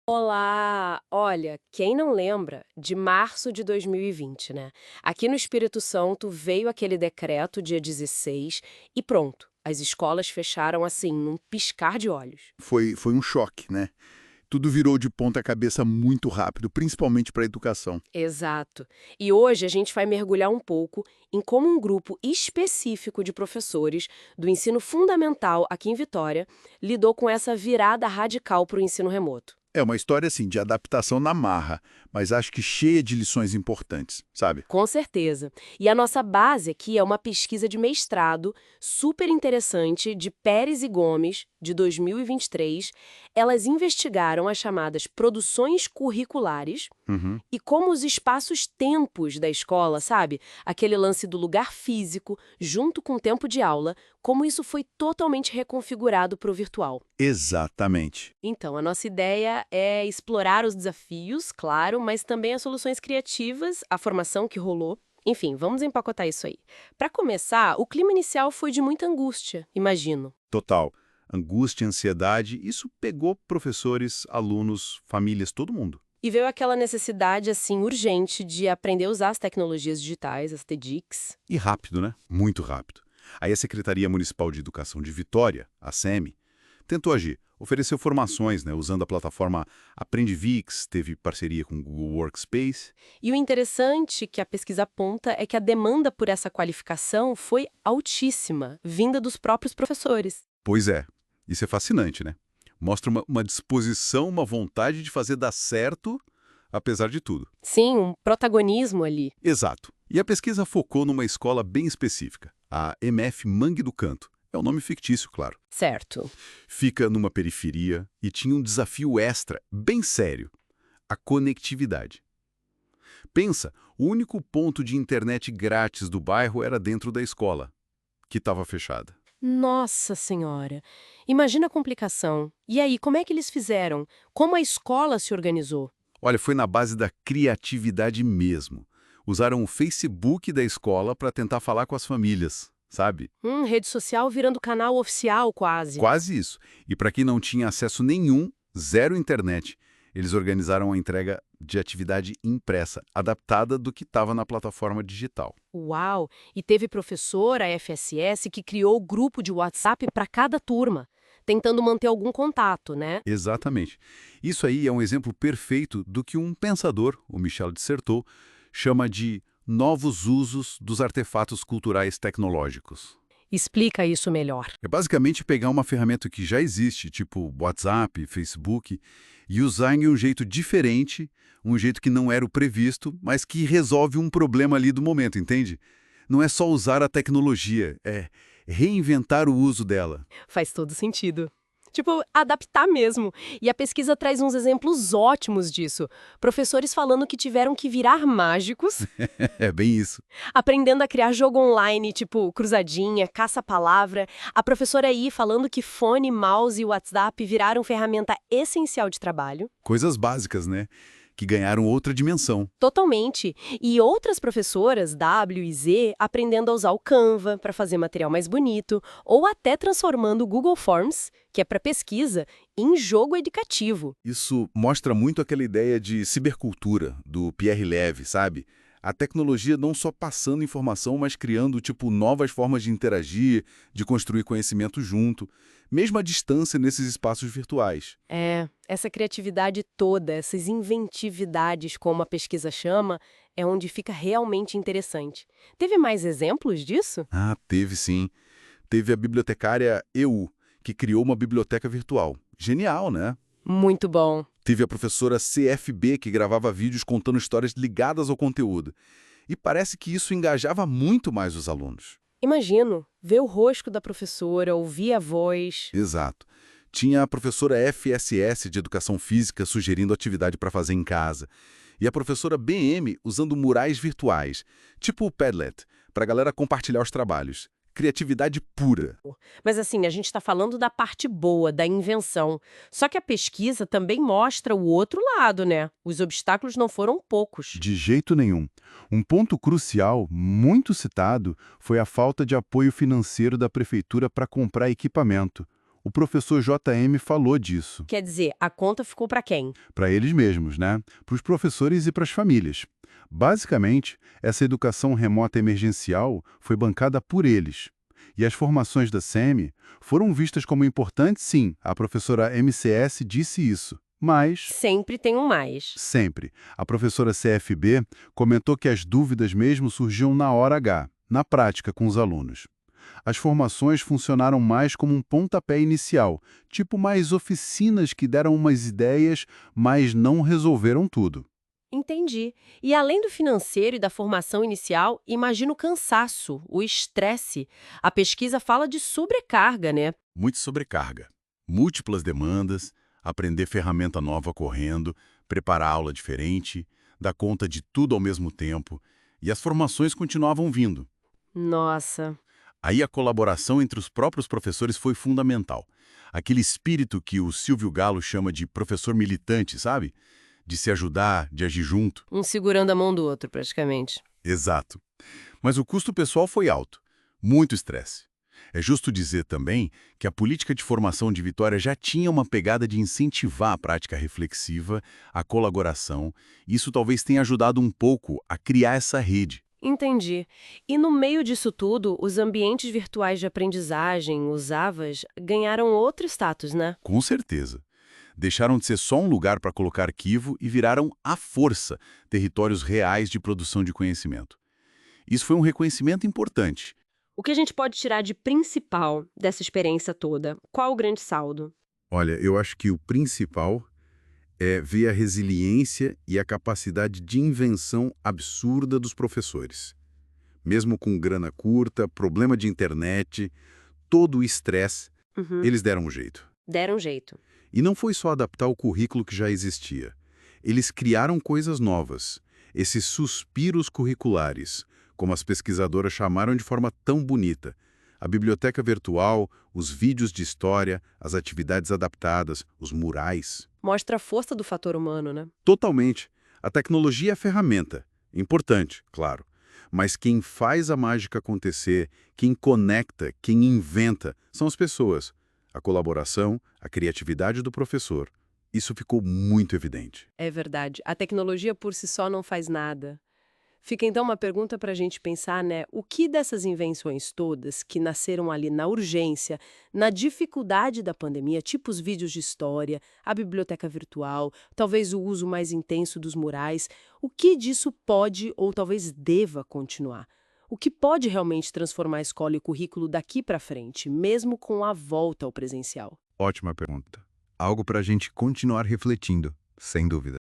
Olá! Olha, quem não lembra de março de 2020, né? Aqui no Espírito Santo veio aquele decreto dia 16 e pronto, as escolas fecharam assim, num piscar de olhos. Foi um choque, né? Tudo virou de ponta cabeça muito rápido, principalmente para a educação. Exato. E hoje a gente vai mergulhar um pouco em como um grupo específico de professores do ensino fundamental aqui em Vitória lidou com essa virada radical para o ensino remoto. É uma história, assim, de adaptação na marra, mas acho que cheia de lições importantes, sabe? Com certeza. E a nossa base aqui é uma pesquisa de mestrado super interessante de Pérez e Gomes, de 2023. Elas investigaram as chamadas produções curriculares Uhum. e como os espaços-tempos da escola, sabe? Aquele lance do lugar físico, junto com o tempo de aula, como isso foi totalmente reconfigurado para o virtual. Exatamente. Então, a nossa ideia é explorar os desafios, claro, mas também as soluções criativas, a formação que rolou. Enfim, vamos empacotar isso aí. Para começar, o clima inicial foi de muita angústia, imagino. Total. Angústia, ansiedade, isso pegou professores, alunos, famílias, todo mundo. E veio aquela necessidade, assim, urgente de aprender a usar as tecnologias digitais, as TEDx. E rápido, né? Muito rápido. Aí a Secretaria Municipal de Educação de Vitória, a SEMI, tentou agir. Ofereceu formações, né, usando a plataforma Aprendivix, teve parceria com o Google Workspace. E o interessante que a pesquisa aponta é que a demanda por essa qualificação foi altíssima, vinda dos próprios professores. Pois é, isso é fascinante, né? Mostra uma disposição, uma vontade de fazer dar certo, apesar de tudo. Sim, um protagonismo ali. Exato. E a pesquisa focou numa escola bem específica, a MF Mangue do Canto. É um nome fictício, claro. Certo. Fica numa periferia e tinha um desafio extra, bem sério: a conectividade. Pensa, o único ponto de internet grátis do bairro era dentro da escola, que estava fechada. Nossa Senhora! Imagina a complicação. E aí, como é que eles fizeram? Como a escola se organizou? Olha, foi na base da criatividade mesmo. Usaram o Facebook da escola para tentar falar com as famílias, sabe? Rede social virando canal oficial quase. Quase isso. E para quem não tinha acesso nenhum, zero internet, eles organizaram a entrega de atividade impressa, adaptada do que estava na plataforma digital. Uau! E teve professor, a FSS, que criou o grupo de WhatsApp para cada turma, tentando manter algum contato, né? Exatamente. Isso aí é um exemplo perfeito do que um pensador, o Michel Dissertot, chama de novos usos dos artefatos culturais tecnológicos. Explica isso melhor. É basicamente pegar uma ferramenta que já existe, tipo WhatsApp, Facebook, e usar em um jeito diferente, um jeito que não era o previsto, mas que resolve um problema ali do momento, entende? Não é só usar a tecnologia, é reinventar o uso dela. Faz todo sentido. Tipo, adaptar mesmo. E a pesquisa traz uns exemplos ótimos disso. Professores falando que tiveram que virar mágicos, É bem isso. aprendendo a criar jogo online, tipo cruzadinha, caça-palavra. A professora aí falando que fone, mouse e WhatsApp viraram ferramenta essencial de trabalho. Coisas básicas, né? Que ganharam outra dimensão. Totalmente. E outras professoras, W e Z, aprendendo a usar o Canva para fazer material mais bonito, ou até transformando o Google Forms, que é para pesquisa, em jogo educativo. Isso mostra muito aquela ideia de cibercultura, do Pierre Levy, sabe? A tecnologia não só passando informação, mas criando, tipo, novas formas de interagir, de construir conhecimento junto, mesmo à distância nesses espaços virtuais. É, essa criatividade toda, essas inventividades, como a pesquisa chama, é onde fica realmente interessante. Teve mais exemplos disso? Ah, teve sim. Teve a bibliotecária EU, que criou uma biblioteca virtual. Genial, né? Muito bom. Teve a professora CFB, que gravava vídeos contando histórias ligadas ao conteúdo. E parece que isso engajava muito mais os alunos. Imagino, ver o rosto da professora, ouvir a voz. Exato. Tinha a professora FSS de Educação Física sugerindo atividade para fazer em casa. E a professora BM usando murais virtuais, tipo o Padlet, para a galera compartilhar os trabalhos. Criatividade pura. Mas assim, a gente está falando da parte boa, da invenção. Só que a pesquisa também mostra o outro lado, né? Os obstáculos não foram poucos. De jeito nenhum. Um ponto crucial, muito citado, foi a falta de apoio financeiro da prefeitura para comprar equipamento. O professor JM falou disso. Quer dizer, a conta ficou para quem? Para eles mesmos, né? Para os professores e para as famílias. Basicamente, essa educação remota emergencial foi bancada por eles. E as formações da SEMI foram vistas como importantes, sim, a professora MCS disse isso. Mas, Sempre tem um mais. sempre, a professora CFB comentou que as dúvidas mesmo surgiam na hora H, na prática com os alunos. As formações funcionaram mais como um pontapé inicial, tipo mais oficinas que deram umas ideias, mas não resolveram tudo. Entendi. E além do financeiro e da formação inicial, imagino o cansaço, o estresse. A pesquisa fala de sobrecarga, né? Muita sobrecarga, múltiplas demandas, aprender ferramenta nova correndo, preparar aula diferente, dar conta de tudo ao mesmo tempo, e as formações continuavam vindo. Nossa, Aí a colaboração entre os próprios professores foi fundamental. Aquele espírito que o Silvio Galo chama de professor militante, sabe? De se ajudar, de agir junto. um segurando a mão do outro, praticamente. Exato. Mas o custo pessoal foi alto. Muito estresse. É justo dizer também que a política de formação de Vitória já tinha uma pegada de incentivar a prática reflexiva, a colaboração. Isso talvez tenha ajudado um pouco a criar essa rede. Entendi. E no meio disso tudo, os ambientes virtuais de aprendizagem, os AVAs, ganharam outro status, né? Com certeza. Deixaram de ser só um lugar para colocar arquivo e viraram, à força, territórios reais de produção de conhecimento. Isso foi um reconhecimento importante. O que a gente pode tirar de principal dessa experiência toda? Qual o grande saldo? Olha, eu acho que o principal é ver a resiliência e a capacidade de invenção absurda dos professores. Mesmo com grana curta, problema de internet, todo o estresse, Uhum. eles deram um jeito. Deram um jeito. E não foi só adaptar o currículo que já existia. Eles criaram coisas novas, esses suspiros curriculares, como as pesquisadoras chamaram de forma tão bonita. A biblioteca virtual, os vídeos de história, as atividades adaptadas, os murais. Mostra a força do fator humano, né? Totalmente. A tecnologia é ferramenta. Importante, claro. Mas quem faz a mágica acontecer, quem conecta, quem inventa, são as pessoas. A colaboração, a criatividade do professor. Isso ficou muito evidente. É verdade. A tecnologia por si só não faz nada. Fica então uma pergunta para a gente pensar, né? O que dessas invenções todas que nasceram ali na urgência, na dificuldade da pandemia, tipo os vídeos de história, a biblioteca virtual, talvez o uso mais intenso dos murais, o que disso pode ou talvez deva continuar? O que pode realmente transformar a escola e o currículo daqui para frente, mesmo com a volta ao presencial? Ótima pergunta. Algo para a gente continuar refletindo, sem dúvida.